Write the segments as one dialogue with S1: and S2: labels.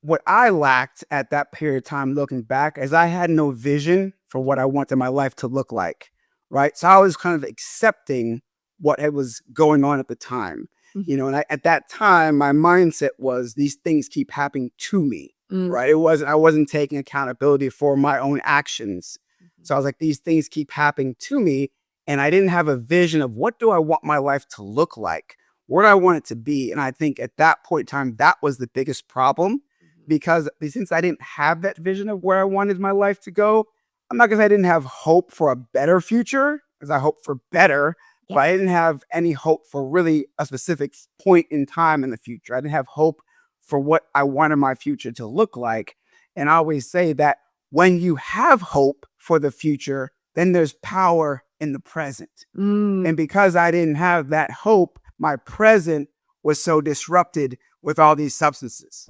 S1: what I lacked at that period of time looking back is I had no vision for what I wanted my life to look like, right? So I was kind of accepting what was going on at the time, and at that time, my mindset was these things keep happening to me,
S2: Mm.
S1: right? I wasn't taking accountability for my own actions. So I was like, these things keep happening to me. And I didn't have a vision of what do I want my life to look like? Where do I want it to be? And I think at that point in time, that was the biggest problem because since I didn't have that vision of where I wanted my life to go, I'm not going to say I didn't have hope for a better future, because I hope for better, but I didn't have any hope for really a specific point in time in the future. I didn't have hope for what I wanted my future to look like. And I always say that when you have hope for the future, then there's power in the present. And because I didn't have that hope, my present was so disrupted with all these substances.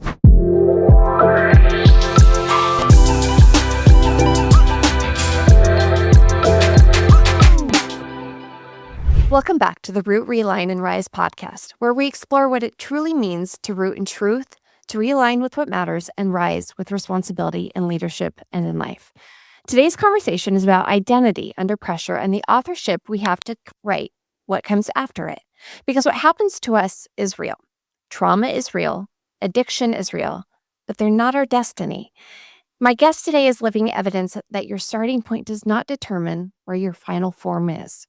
S2: Welcome back to the Root, Realign, and Rise podcast, where we explore what it truly means to root in truth, to realign with what matters, and rise with responsibility in leadership and in life. Today's conversation is about identity under pressure and the authorship we have to write what comes after it. Because what happens to us is real. Trauma is real. Addiction is real. But they're not our destiny. My guest today is living evidence that your starting point does not determine where your final form is.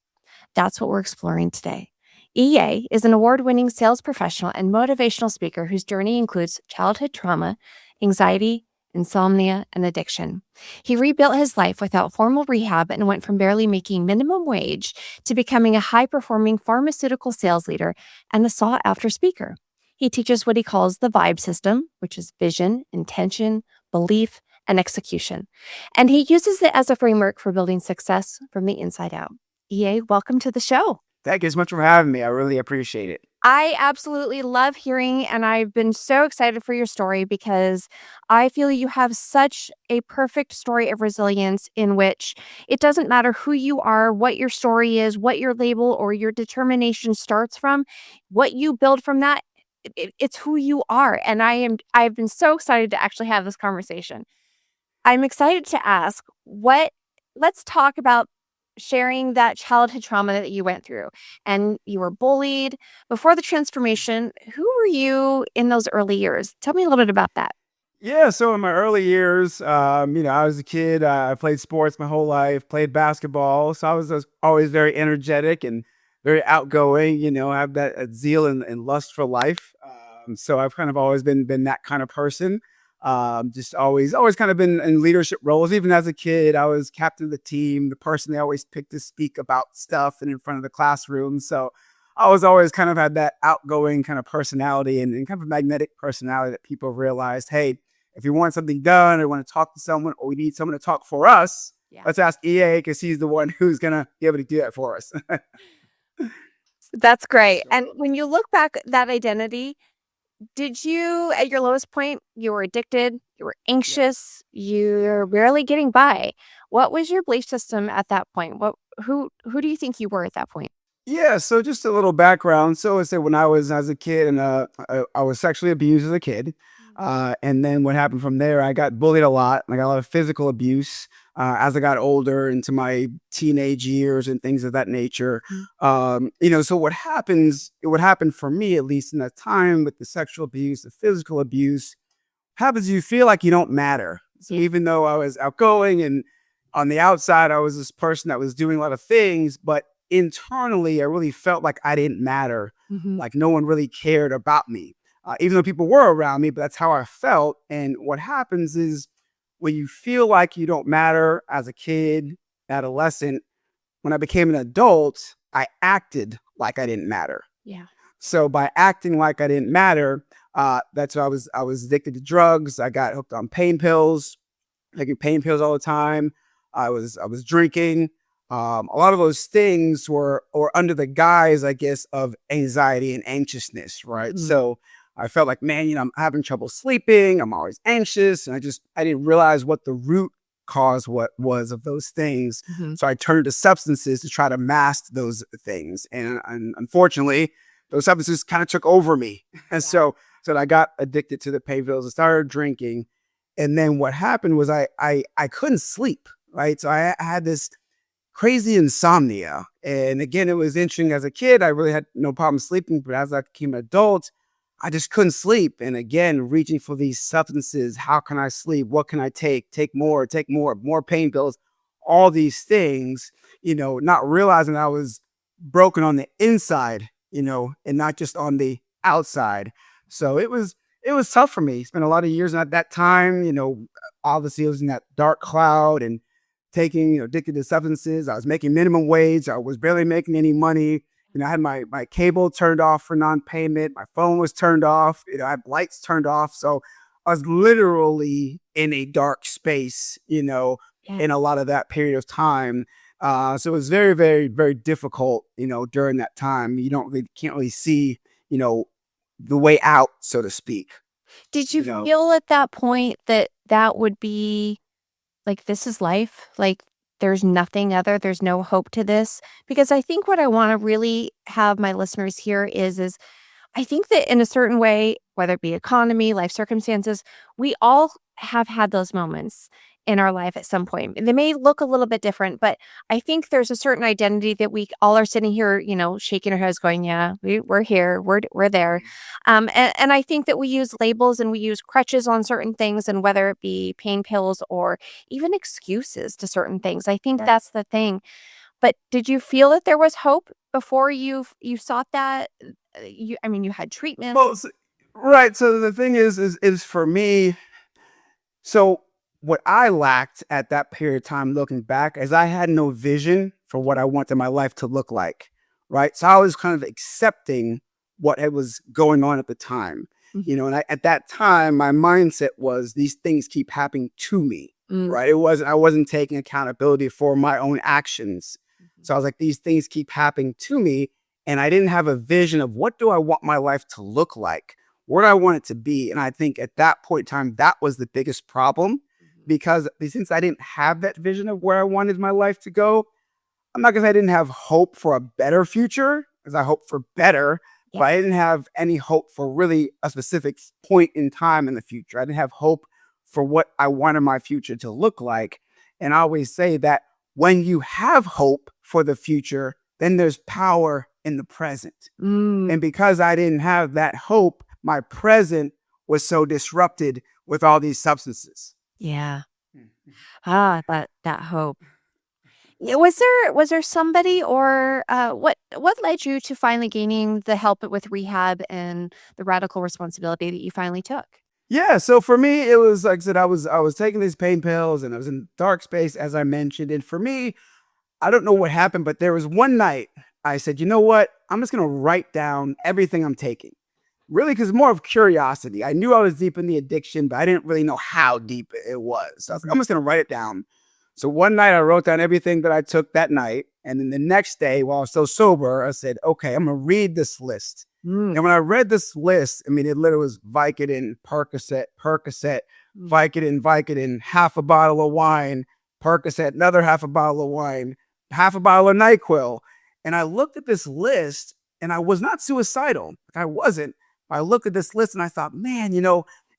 S2: That's what we're exploring today. EA is an award-winning sales professional and motivational speaker whose journey includes childhood trauma, anxiety, insomnia, and addiction. He rebuilt his life without formal rehab and went from barely making minimum wage to becoming a high-performing pharmaceutical sales leader and a sought-after speaker. He teaches what he calls the vibe system, which is vision, intention, belief, and execution. And he uses it as a framework for building success from the inside out. EA, welcome to the show.
S1: Thank you so much for having me. I really appreciate it.
S2: I absolutely love hearing, and I've been so excited for your story because I feel you have such a perfect story of resilience in which it doesn't matter who you are, what your story is, what your label or your determination starts from, what you build from that, it's who you are. And I've been so excited to actually have this conversation. I'm excited to ask let's talk about sharing that childhood trauma that you went through and you were bullied before the transformation. Who were you in those early years? Tell me a little bit about that.
S1: Yeah, so in my early years, I was a kid. I played sports my whole life, played basketball. So I was just always very energetic and very outgoing, have that zeal and lust for life. So I've kind of always been that kind of person. Just always kind of been in leadership roles. Even as a kid, I was captain of the team, the person they always picked to speak about stuff and in front of the classroom. So I was always kind of had that outgoing kind of personality and kind of a magnetic personality that people realized, hey, if you want something done or want to talk to someone or we need someone to talk for us, let's ask EA because he's the one who's going to be able to do that for us.
S2: That's great. And when you look back at that identity, did you, at your lowest point, you were addicted, you were anxious, you're barely getting by. What was your belief system at that point? Who do you think you were at that point?
S1: Yeah, so just a little background. So I said when I was as a kid and I was sexually abused as a kid. And then what happened from there, I got bullied a lot. I got a lot of physical abuse as I got older into my teenage years and things of that nature. So what happened for me, at least in that time with the sexual abuse, the physical abuse, happens you feel like you don't matter. So even though I was outgoing and on the outside, I was this person that was doing a lot of things, but internally, I really felt like I didn't matter. Like no one really cared about me. Even though people were around me, but that's how I felt. And what happens is when you feel like you don't matter as a kid, adolescent, when I became an adult, I acted like I didn't matter.
S2: Yeah.
S1: So by acting like I didn't matter, that's why I was addicted to drugs. I got hooked on pain pills, taking pain pills all the time. I was drinking. A lot of those things were under the guise, I guess, of anxiety and anxiousness, right? So I felt like, man, I'm having trouble sleeping. I'm always anxious. And I didn't realize what the root cause was of those things. So I turned to substances to try to mask those things. And unfortunately, those substances kind of took over me. And so So I got addicted to the pain pills. I started drinking. And then what happened was I couldn't sleep, right? So I had this crazy insomnia. And again, it was interesting as a kid. I really had no problem sleeping, but as I became an adult, I just couldn't sleep. And again, reaching for these substances. How can I sleep? What can I take? Take more pain pills, all these things, not realizing I was broken on the inside, and not just on the outside. So it was tough for me. Spent a lot of years at that time, obviously it was in that dark cloud and taking, addicted to substances. I was making minimum wage. I was barely making any money. I had my cable turned off for non-payment. My phone was turned off. I had lights turned off. So I was literally in a dark space,
S2: Yeah.
S1: in a lot of that period of time. So it was very, very, very difficult, during that time. Can't really see, the way out, so to speak.
S2: Did you
S1: You know,
S2: feel at that point that that would be like, this is life? Like, there's nothing other, there's no hope to this? Because I think what I want to really have my listeners hear is I think that in a certain way, whether it be economy, life circumstances, we all have had those moments in our life at some point. They may look a little bit different, but I think there's a certain identity that we all are sitting here, shaking our heads, going, "Yeah, we're here, we're there." And I think that we use labels and we use crutches on certain things, and whether it be pain pills or even excuses to certain things, I think that's the thing. But did you feel that there was hope before you sought that? I mean, you had treatment.
S1: well, right. So the thing is for me. So what I lacked at that period of time, looking back, is I had no vision for what I wanted my life to look like. Right. So I was kind of accepting what was going on at the time.
S2: Mhm.
S1: And at that time, my mindset was these things keep happening to me.
S2: Mm.
S1: Right. I wasn't taking accountability for my own actions.
S2: Mhm.
S1: So I was like, these things keep happening to me. And I didn't have a vision of what do I want my life to look like? Where do I want it to be? And I think at that point in time, that was the biggest problem,
S2: Mhm.
S1: because since I didn't have that vision of where I wanted my life to go, I'm not, because I didn't have hope for a better future, because I hope for better,
S2: Yeah.
S1: but I didn't have any hope for really a specific point in time in the future. I didn't have hope for what I wanted my future to look like. And I always say that when you have hope for the future, then there's power in the present.
S2: Mm.
S1: And because I didn't have that hope, my present was so disrupted with all these substances.
S2: Yeah. That hope. Yeah, was there somebody or what led you to finally gaining the help with rehab and the radical responsibility that you finally took?
S1: Yeah, so for me, it was like I said, I was taking these pain pills and I was in dark space, as I mentioned. And for me, I don't know what happened, but there was one night I said, you know what? I'm just gonna write down everything I'm taking. Really, because more of curiosity. I knew I was deep in the addiction, but I didn't really know how deep it was. So I was like,
S2: Mhm.
S1: I'm just gonna write it down. So one night I wrote down everything that I took that night. And then the next day, while I was still sober, I said, okay, I'm gonna read this list.
S2: Mm.
S1: And when I read this list, I mean, it literally was Vicodin, Percocet,
S2: Mm.
S1: Vicodin, half a bottle of wine, Percocet, another half a bottle of wine, half a bottle of NyQuil. And I looked at this list and I was not suicidal. I wasn't. I looked at this list and I thought, man,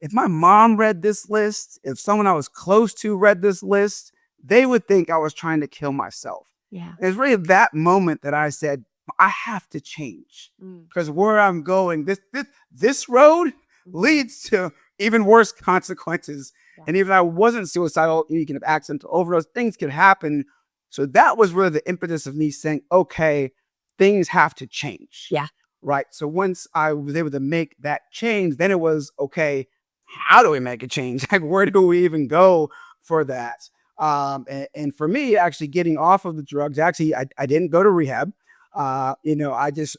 S1: if my mom read this list, if someone I was close to read this list, they would think I was trying to kill myself.
S2: Yeah.
S1: And it's really that moment that I said, I have to change,
S2: Mm.
S1: because where I'm going, this road
S2: Mhm.
S1: leads to even worse consequences.
S2: Yeah.
S1: And even if I wasn't suicidal, you can have accidental overdose, things could happen. So that was really the impetus of me saying, okay, things have to change.
S2: Yeah.
S1: Right. So once I was able to make that change, then it was okay, how do we make a change? Like, where do we even go for that? And for me, actually getting off of the drugs, actually, I didn't go to rehab. I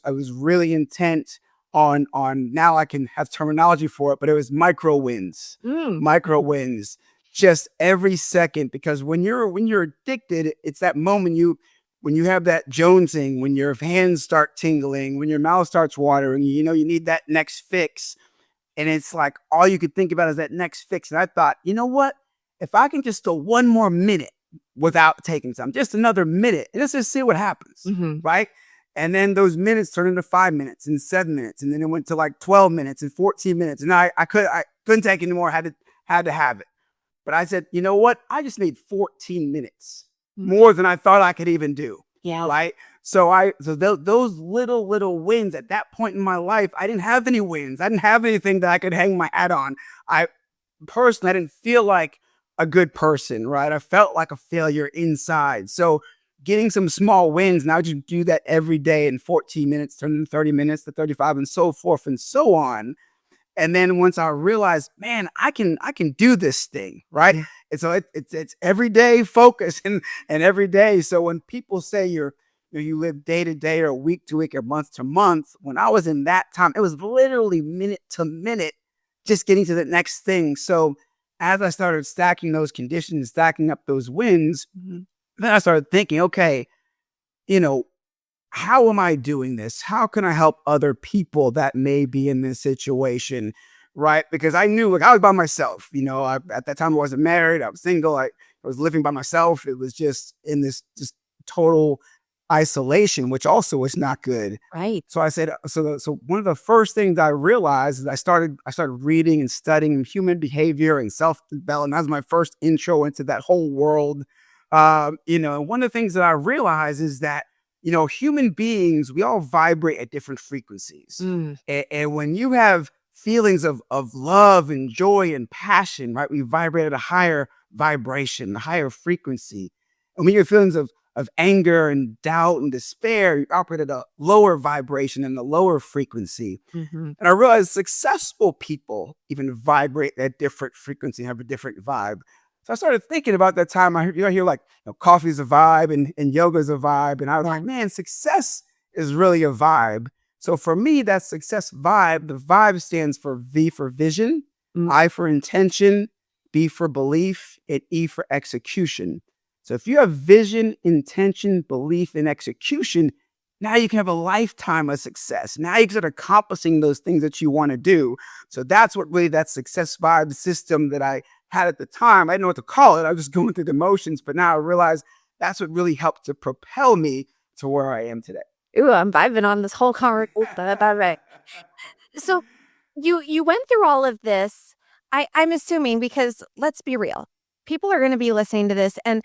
S1: was really intent on now I can have terminology for it, but it was
S2: Mm.
S1: micro wins, just every second. Because when you're addicted, it's that moment when you have that jonesing, when your hands start tingling, when your mouth starts watering, you need that next fix. And it's like all you could think about is that next fix. And I thought, you know what? If I can just go one more minute without taking some, just another minute, and let's just see what happens.
S2: Mhm.
S1: Right. And then those minutes turned into 5 minutes and 7 minutes. And then it went to like 12 minutes and 14 minutes. And I couldn't take it anymore. Had to have it. But I said, you know what? I just made 14 minutes more than I thought I could even do.
S2: Yeah.
S1: Right. Those little wins at that point in my life, I didn't have any wins. I didn't have anything that I could hang my hat on. I didn't feel like a good person, right? I felt like a failure inside. So getting some small wins, now you do that every day in 14 minutes, turn in 30 minutes to 35 and so forth and so on. And then once I realized, man, I can do this thing, right? And so it's everyday focus and every day. So when people say you live day to day or week to week or month to month, when I was in that time, it was literally minute to minute, just getting to the next thing. So as I started stacking those conditions, stacking up those wins, then I started thinking, okay, you know, how am I doing this? How can I help other people that may be in this situation? Right. Because I knew, like, I was by myself, at that time I wasn't married. I was single. I was living by myself. It was just in this just total isolation, which also was not good.
S2: Right.
S1: So I said, so one of the first things I realized is I started reading and studying human behavior and self-development. That was my first intro into that whole world. And one of the things that I realized is that, human beings, we all vibrate at different frequencies. And when you have feelings of love and joy and passion, right, we vibrate at a higher vibration, a higher frequency. And when your feelings of anger and doubt and despair, you operate at a lower vibration and a lower frequency. And I realized successful people even vibrate at different frequency, have a different vibe. So I started thinking about that time. I hear like, coffee's a vibe and yoga's a vibe. And I was like, man, success is really a vibe. So for me, that success vibe, the vibe stands for V for vision, I for intention, B for belief, and E for execution. So if you have vision, intention, belief, and execution, now you can have a lifetime of success. Now you can start accomplishing those things that you want to do. So that's what really that success vibe system that I had at the time. I didn't know what to call it. I was just going through the motions. But now I realize that's what really helped to propel me to where I am today.
S2: Ooh, I'm vibing on this whole conversation. So you went through all of this. I'm assuming, because let's be real, people are going to be listening to this, and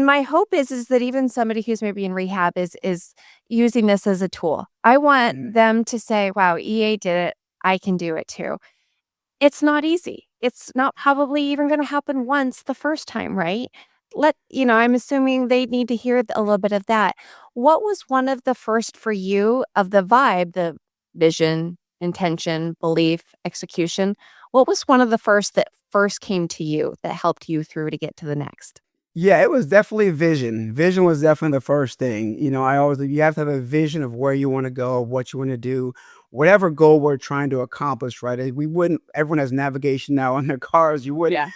S2: my hope is that even somebody who's maybe in rehab is using this as a tool. I want them to say, "Wow, EA did it. I can do it too." It's not easy. It's not probably even going to happen once the first time, right? I'm assuming they need to hear a little bit of that. What was one of the first for you of the vibe, the vision, intention, belief, execution? What was one of the first that first came to you that helped you through to get to the next?
S1: Yeah, it was definitely vision. Vision was definitely the first thing. You have to have a vision of where you want to go, what you want to do, whatever goal we're trying to accomplish, right? Everyone has navigation now on their cars. You wouldn't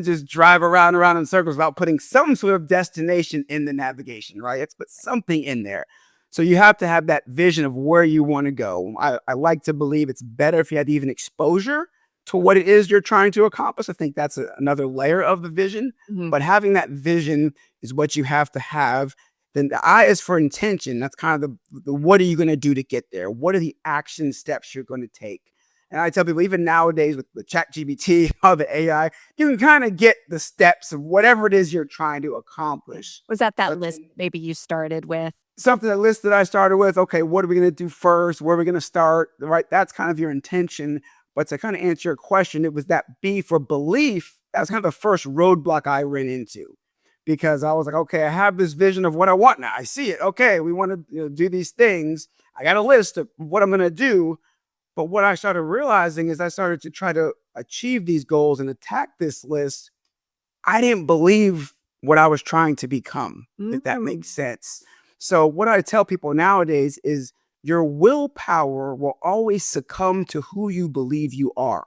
S1: just drive around in circles without putting some sort of destination in the navigation, right? It's put something in there. So you have to have that vision of where you want to go. I like to believe it's better if you had even exposure to what it is you're trying to accomplish. I think that's another layer of the vision. But having that vision is what you have to have. Then the I is for intention. That's kind of the what are you going to do to get there? What are the action steps you're going to take? And I tell people, even nowadays with ChatGPT, all the AI, you can kind of get the steps of whatever it is you're trying to accomplish.
S2: Was that list maybe you started with?
S1: Something that list that I started with, okay, what are we going to do first? Where are we going to start? Right? That's kind of your intention. But to kind of answer your question, it was that B for belief. That's kind of the first roadblock I ran into, because I was like, okay, I have this vision of what I want now. I see it. Okay, we want to do these things. I got a list of what I'm going to do. But what I started realizing is I started to try to achieve these goals and attack this list. I didn't believe what I was trying to become, if that makes sense. So what I tell people nowadays is your willpower will always succumb to who you believe you are.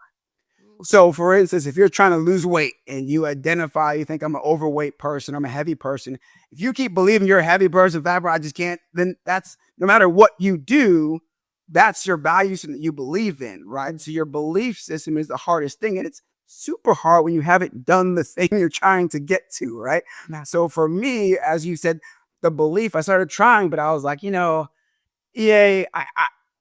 S1: So for instance, if you're trying to lose weight and you think I'm an overweight person, I'm a heavy person. If you keep believing you're a heavy person, I just can't, then that's no matter what you do, that's your value system that you believe in, right? So your belief system is the hardest thing. And it's super hard when you haven't done the thing you're trying to get to, right? So for me, as you said, the belief, I started trying, but I was like, yeah,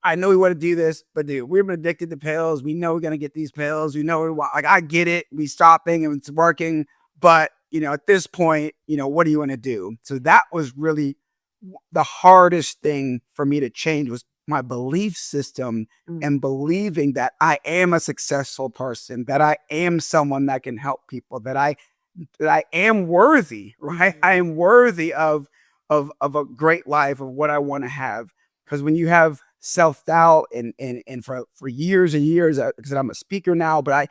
S1: I know we want to do this, but dude, we've been addicted to pills. We know we're gonna get these pills. We know we want. Like, I get it. We stopping and it's working, but at this point, what do you want to do? So that was really the hardest thing for me to change was my belief system and believing that I am a successful person, that I am someone that can help people, that I am worthy, right? I am worthy of a great life, of what I want to have. Because when you have self doubt and for years and years, because I'm a speaker now, but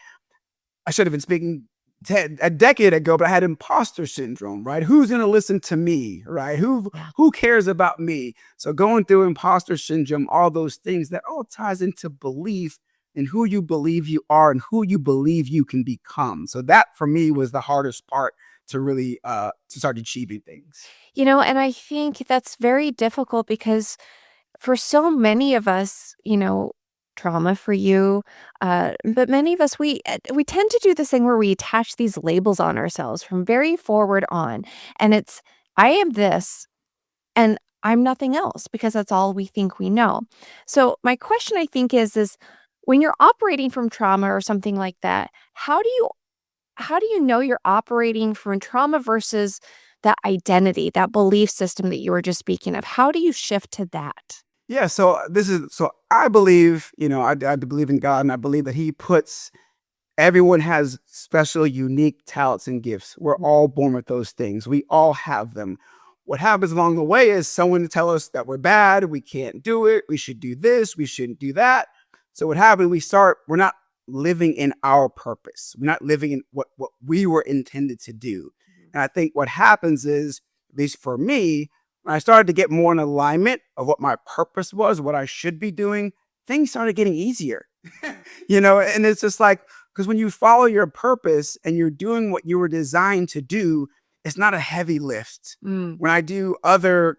S1: I should have been speaking a decade ago, but I had imposter syndrome, right? Who's going to listen to me, right?
S2: Yeah.
S1: Who cares about me? So going through imposter syndrome, all those things, that all ties into belief in who you believe you are and who you believe you can become. So that for me was the hardest part to really to start achieving things.
S2: And I think that's very difficult because for so many of us, trauma for you, but many of us, we tend to do this thing where we attach these labels on ourselves from very forward on, and it's I am this, and I'm nothing else because that's all we think we know. So my question, I think, is when you're operating from trauma or something like that, how do you know you're operating from trauma versus that identity, that belief system that you were just speaking of? How do you shift to that?
S1: Yeah, so I believe, I believe in God, and I believe that He puts everyone has special, unique talents and gifts. We're all born with those things. We all have them. What happens along the way is someone tell us that we're bad, we can't do it, we should do this, we shouldn't do that. So what happens? We're not living in our purpose. We're not living in what we were intended to do. And I think what happens is, at least for me, when I started to get more in alignment of what my purpose was, what I should be doing, things started getting easier. And it's just like, because when you follow your purpose and you're doing what you were designed to do, it's not a heavy lift.
S2: Mm.
S1: When I do other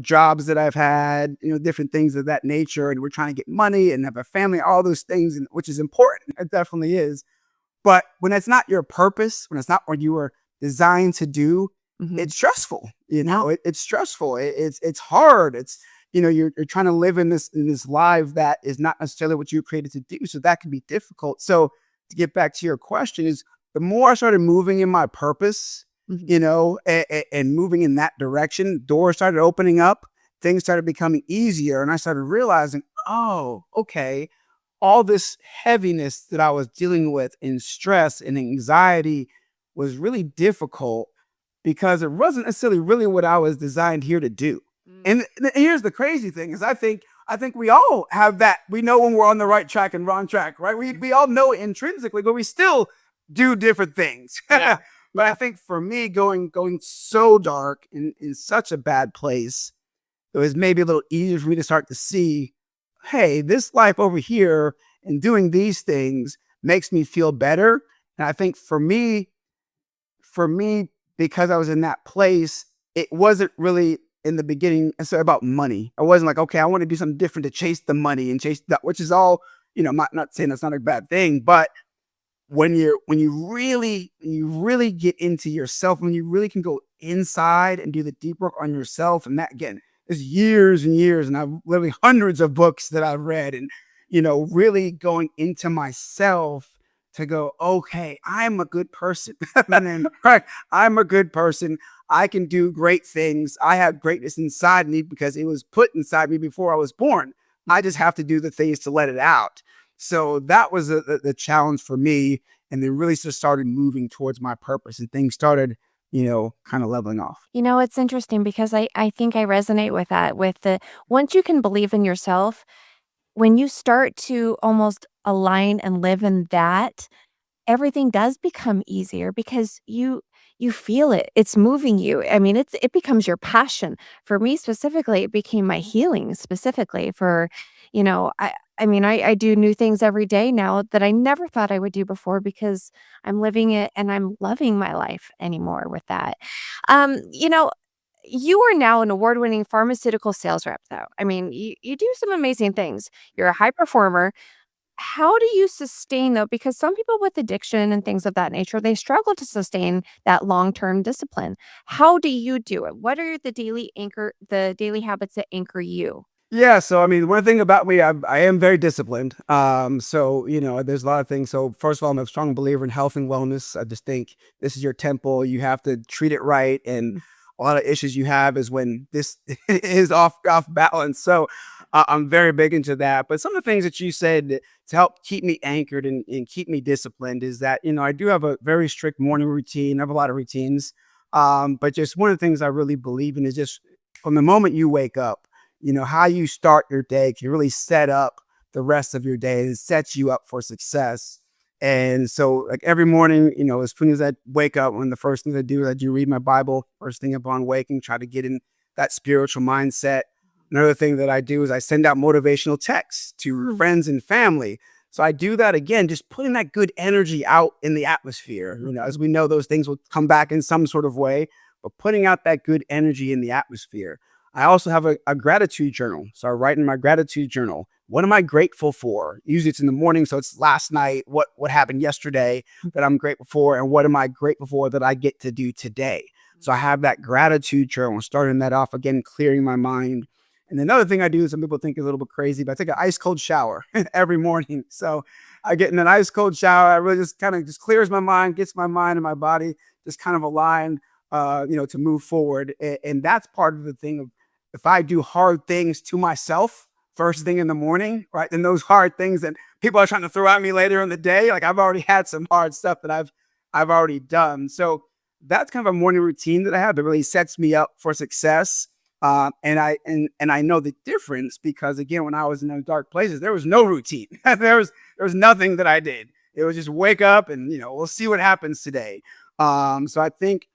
S1: jobs that I've had, different things of that nature, and we're trying to get money and have a family, all those things, and which is important. It definitely is. But when it's not your purpose, when it's not what you were designed to do,
S2: Mhm.
S1: it's stressful. It's stressful. It's hard. You're trying to live in this life that is not necessarily what you were created to do. So that can be difficult. So to get back to your question, is the more I started moving in my purpose,
S2: Mhm.
S1: and moving in that direction, doors started opening up, things started becoming easier, and I started realizing, oh, okay, all this heaviness that I was dealing with in stress and anxiety was really difficult because it wasn't necessarily really what I was designed here to do.
S2: Mm.
S1: And here's the crazy thing is I think we all have that. We know when we're on the right track and wrong track, right? We all know it intrinsically, but we still do different things.
S2: Yeah.
S1: But I think for me, going so dark in such a bad place, it was maybe a little easier for me to start to see, hey, this life over here and doing these things makes me feel better. And I think for me, because I was in that place, it wasn't really in the beginning so about money. I wasn't like, okay, I want to do something different to chase the money and chase that, which is all, I'm not saying that's not a bad thing, but when you really get into yourself, when you really can go inside and do the deep work on yourself, and that again is years and years, and I've literally hundreds of books that I've read, and really going into myself to go, okay, I'm a good person. Right, I'm a good person. I can do great things. I have greatness inside me because it was put inside me before I was born. I just have to do the things to let it out. So that was the challenge for me, and then really just started moving towards my purpose, and things started, kind of leveling off.
S2: It's interesting because I think I resonate with that. With the once you can believe in yourself, when you start to almost align and live in that, everything does become easier because you feel it. It's moving you. I mean, it becomes your passion. For me specifically, it became my healing specifically for, I mean, I do new things every day now that I never thought I would do before because I'm living it and I'm loving my life anymore with that. You are now an award-winning pharmaceutical sales rep though. I mean, you do some amazing things. You're a high performer. How do you sustain though? Because some people with addiction and things of that nature, they struggle to sustain that long-term discipline. How do you do it? What are the daily habits that anchor you?
S1: Yeah, so I mean, one thing about me, I am very disciplined. So there's a lot of things. So first of all, I'm a strong believer in health and wellness. I just think this is your temple. You have to treat it right, and a lot of issues you have is when this is off balance. So I'm very big into that. But some of the things that you said to help keep me anchored and keep me disciplined is that I do have a very strict morning routine. I have a lot of routines, but just one of the things I really believe in is just from the moment you wake up, how you start your day can really set up the rest of your day and sets you up for success. And so, like every morning, as soon as I wake up, one of the first things I do is I do read my Bible first thing upon waking, try to get in that spiritual mindset. Another thing that I do is I send out motivational texts to friends and family. So I do that again, just putting that good energy out in the atmosphere. As we know, those things will come back in some sort of way, but putting out that good energy in the atmosphere. I also have a gratitude journal. So I write in my gratitude journal, what am I grateful for? Usually it's in the morning. So it's last night, what happened yesterday that I'm grateful for, and what am I grateful for that I get to do today? So I have that gratitude journal, starting that off again, clearing my mind. And another thing I do, some people think is a little bit crazy, but I take an ice cold shower every morning. So I get in an ice cold shower. I really just kind of just clears my mind, gets my mind and my body just kind of aligned, to move forward. And that's part of the thing of, if I do hard things to myself first thing in the morning, right? Then those hard things that people are trying to throw at me later in the day, like I've already had some hard stuff that I've already done. So that's kind of a morning routine that I have that really sets me up for success. And I know the difference because again, when I was in those dark places, there was no routine. there was nothing that I did. It was just wake up and we'll see what happens today. So I think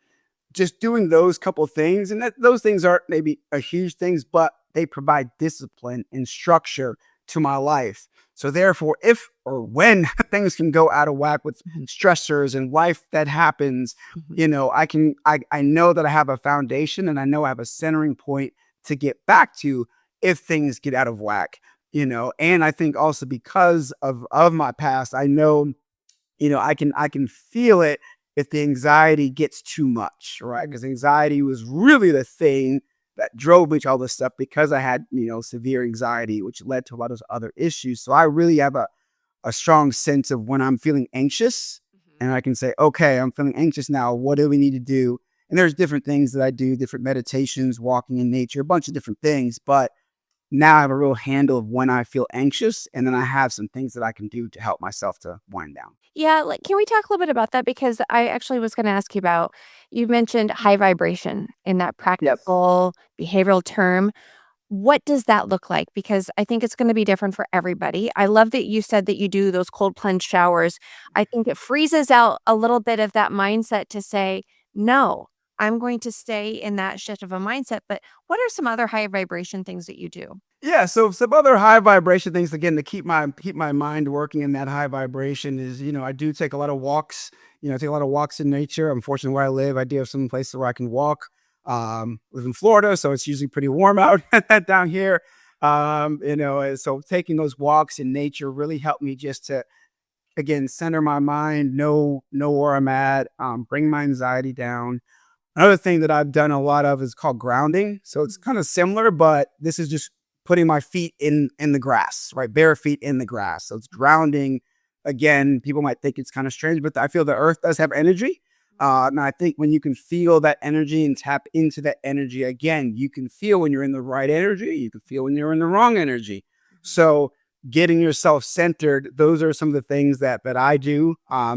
S1: just doing those couple things, and those things aren't maybe a huge things, but they provide discipline and structure to my life. So therefore, if or when things can go out of whack with stressors and life that happens, I know that I have a foundation and I know I have a centering point to get back to if things get out of whack. And I think also because of my past, I know I can feel it if the anxiety gets too much, right? Because anxiety was really the thing that drove me to all this stuff because I had, severe anxiety, which led to a lot of other issues. So I really have a strong sense of when I'm feeling anxious and I can say, okay, I'm feeling anxious now. What do we need to do? And there's different things that I do, different meditations, walking in nature, a bunch of different things. But now I have a real handle of when I feel anxious. And then I have some things that I can do to help myself to wind down.
S2: Yeah, like, can we talk a little bit about that? Because I actually was gonna ask you about, you mentioned high vibration in that
S1: Yep.
S2: practical behavioral term. What does that look like? Because I think it's gonna be different for everybody. I love that you said that you do those cold plunge showers. I think it freezes out a little bit of that mindset to say, "No, I'm going to stay in that shift of a mindset." But what are some other high vibration things that you do?
S1: Yeah, so some other high vibration things again to keep my mind working in that high vibration is, I do take a lot of walks. I take a lot of walks in nature. Unfortunately, where I live, I do have some places where I can walk. Live in Florida, so it's usually pretty warm out down here. And so taking those walks in nature really helped me just to again center my mind, know where I'm at, bring my anxiety down. Another thing that I've done a lot of is called grounding. So it's kind of similar, but this is just putting my feet in the grass, right? Bare feet in the grass. So it's grounding. Again, people might think it's kind of strange, but I feel the earth does have energy. And I think when you can feel that energy and tap into that energy again, you can feel when you're in the right energy. You can feel when you're in the wrong energy. So getting yourself centered, those are some of the things that I do. I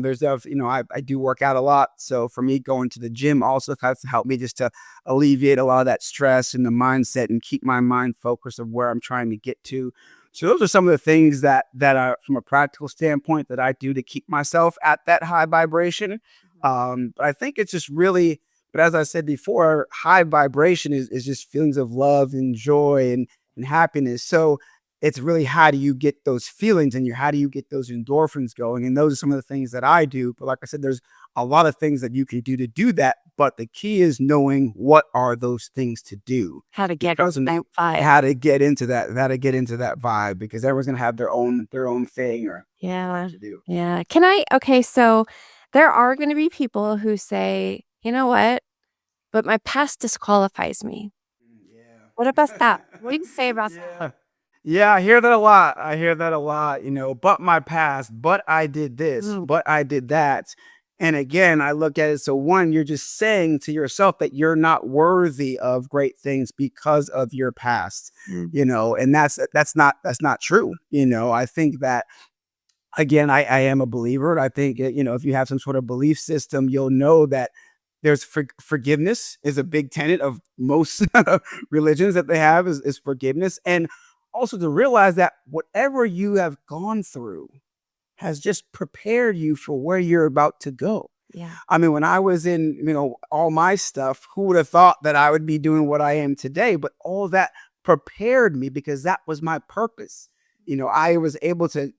S1: do work out a lot, so for me going to the gym also has to help me just to alleviate a lot of that stress and the mindset and keep my mind focused of where I'm trying to get to. So those are some of the things that are from a practical standpoint that I do to keep myself at that high vibration. But I think it's just really, but as I said before, high vibration is just feelings of love and joy and happiness. So it's really how do you get those feelings and how do you get those endorphins going? And those are some of the things that I do. But like I said, there's a lot of things that you can do to do that. But the key is knowing what are those things to do.
S2: How to get
S1: Because
S2: that vibe.
S1: how to get into that, vibe, because everyone's gonna have their own thing or
S2: Yeah.
S1: to do.
S2: Yeah. Okay, so there are gonna be people who say, "You know what? But my past disqualifies me."
S1: Yeah.
S2: What about that? What do you say about that?
S1: Yeah. Yeah, I hear that a lot. I hear that a lot, but my past, but I did this,
S2: Mm,
S1: but I did that. And again, I look at it. So one, you're just saying to yourself that you're not worthy of great things because of your past,
S2: mm,
S1: and that's not true. I think that again, I am a believer. I think, if you have some sort of belief system, you'll know that there's forgiveness is a big tenet of most religions that they have is forgiveness. And also to realize that whatever you have gone through has just prepared you for where you're about to go.
S2: yeah.
S1: I mean, when I was in, all my stuff, who would have thought that I would be doing what I am today? But all that prepared me because that was my purpose. I was able to,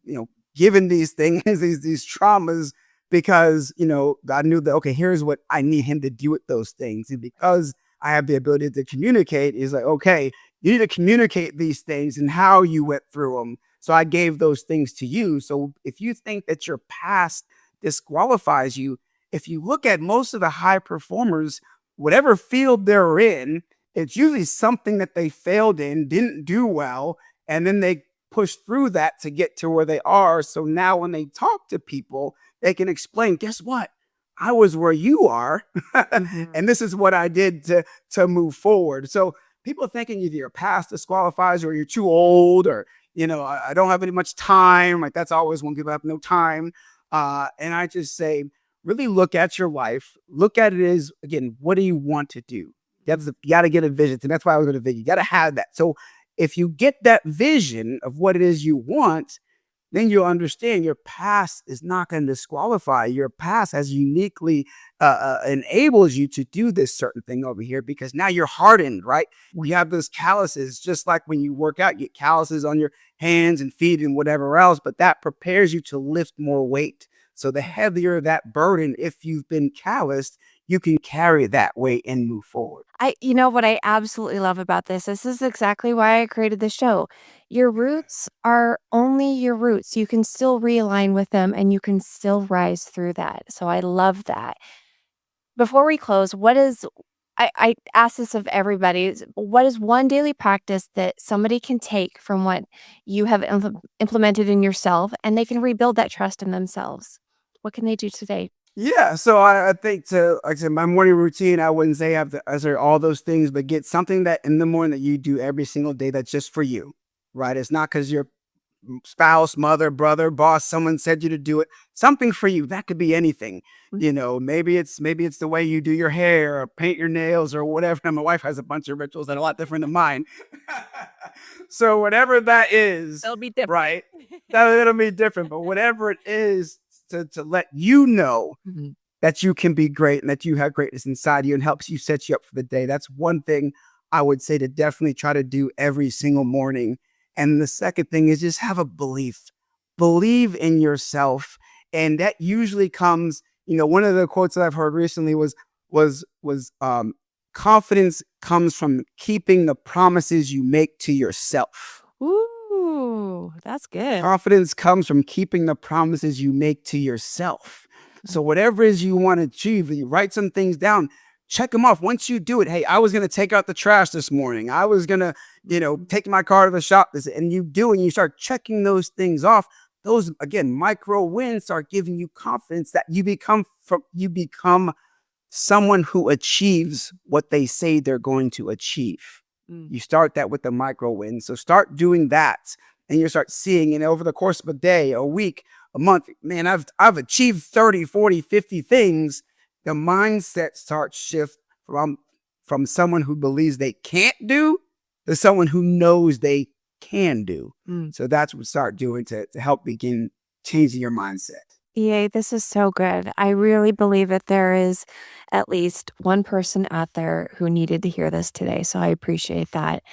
S1: given these things, these traumas, because, I knew that, okay, here's what I need him to do with those things. And because I have the ability to communicate, is like, okay, you need to communicate these things and how you went through them. So I gave those things to you. So if you think that your past disqualifies you, if you look at most of the high performers, whatever field they're in, it's usually something that they failed in, didn't do well, and then they push through that to get to where they are. So now when they talk to people, they can explain, guess what? I was where you are,
S2: Mhm.
S1: and this is what I did to move forward. So people thinking either your past disqualifies you or you're too old or I don't have any much time. Like that's always when people have no time. And I just say, really look at your life. Look at it as again, what do you want to do? You got to get a vision. And that's why I was going to vision. You got to have that. So if you get that vision of what it is you want, then you'll understand your past is not going to disqualify. Your past has uniquely enables you to do this certain thing over here because now you're hardened, right? We have those calluses, just like when you work out, you get calluses on your hands and feet and whatever else, but that prepares you to lift more weight. So the heavier that burden, if you've been calloused, you can carry that weight and move forward.
S2: You know what I absolutely love about this? This is exactly why I created the show. Your roots are only your roots. You can still realign with them and you can still rise through that. So I love that. Before we close, I ask this of everybody, what is one daily practice that somebody can take from what you have implemented in yourself and they can rebuild that trust in themselves? What can they do today?
S1: Yeah, so I think to like I said, my morning routine, I wouldn't say I say all those things, but get something that in the morning that you do every single day that's just for you, right? It's not because your spouse, mother, brother, boss, someone said you to do it. Something for you. That could be anything. Maybe it's the way you do your hair or paint your nails or whatever. And my wife has a bunch of rituals that are a lot different than mine. So whatever that is,
S2: They'll be different.
S1: right? That'll be different. But whatever it is to let you know
S2: Mhm.
S1: that you can be great and that you have greatness inside you and helps you set you up for the day. That's one thing I would say to definitely try to do every single morning. And the second thing is just have a belief. Believe in yourself. And that usually comes, one of the quotes that I've heard recently was confidence comes from keeping the promises you make to yourself.
S2: Ooh, that's good.
S1: Confidence comes from keeping the promises you make to yourself. So whatever it is you want to achieve, you write some things down, check them off. Once you do it, hey, I was going to take out the trash this morning. I was going to, take my car to the shop. And you do, and you start checking those things off. Those again, micro wins start giving you confidence that you become someone who achieves what they say they're going to achieve.
S2: Mm.
S1: You start that with the micro wins. So start doing that and you start seeing it over the course of a day, a week, a month. Man, I've achieved 30, 40, 50 things. The mindset starts shift from someone who believes they can't do to someone who knows they can do.
S2: Mm.
S1: So that's what we start doing to help begin changing your mindset.
S2: Yay, this is so good. I really believe that there is at least one person out there who needed to hear this today. So I appreciate that.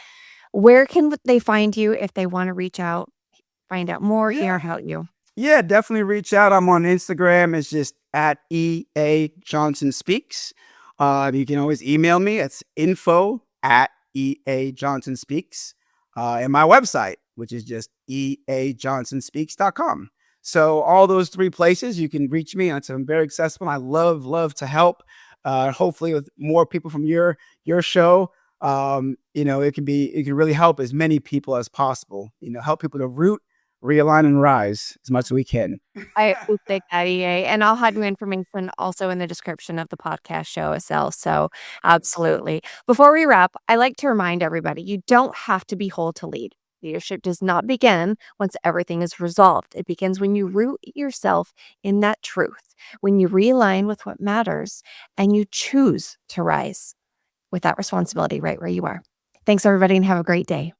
S2: Where can they find you if they want to reach out, find out more, hear
S1: Yeah.
S2: about you?
S1: Yeah, definitely reach out. I'm on Instagram. It's just at EA Johnson Speaks. You can always email me. It's info at EA Johnson Speaks. And my website, which is just eajohnsonspeaks.com. So all those three places, you can reach me. I'm very accessible. I love to help. Hopefully with more people from your show. it can really help as many people as possible. Help people to root, realign, and rise as much as we can.
S2: I ustedaría, and I'll have your information also in the description of the podcast show itself. So, absolutely. Before we wrap, I like to remind everybody you don't have to be whole to lead. Leadership does not begin once everything is resolved. It begins when you root yourself in that truth, when you realign with what matters, and you choose to rise with that responsibility right where you are. Thanks, everybody, and have a great day.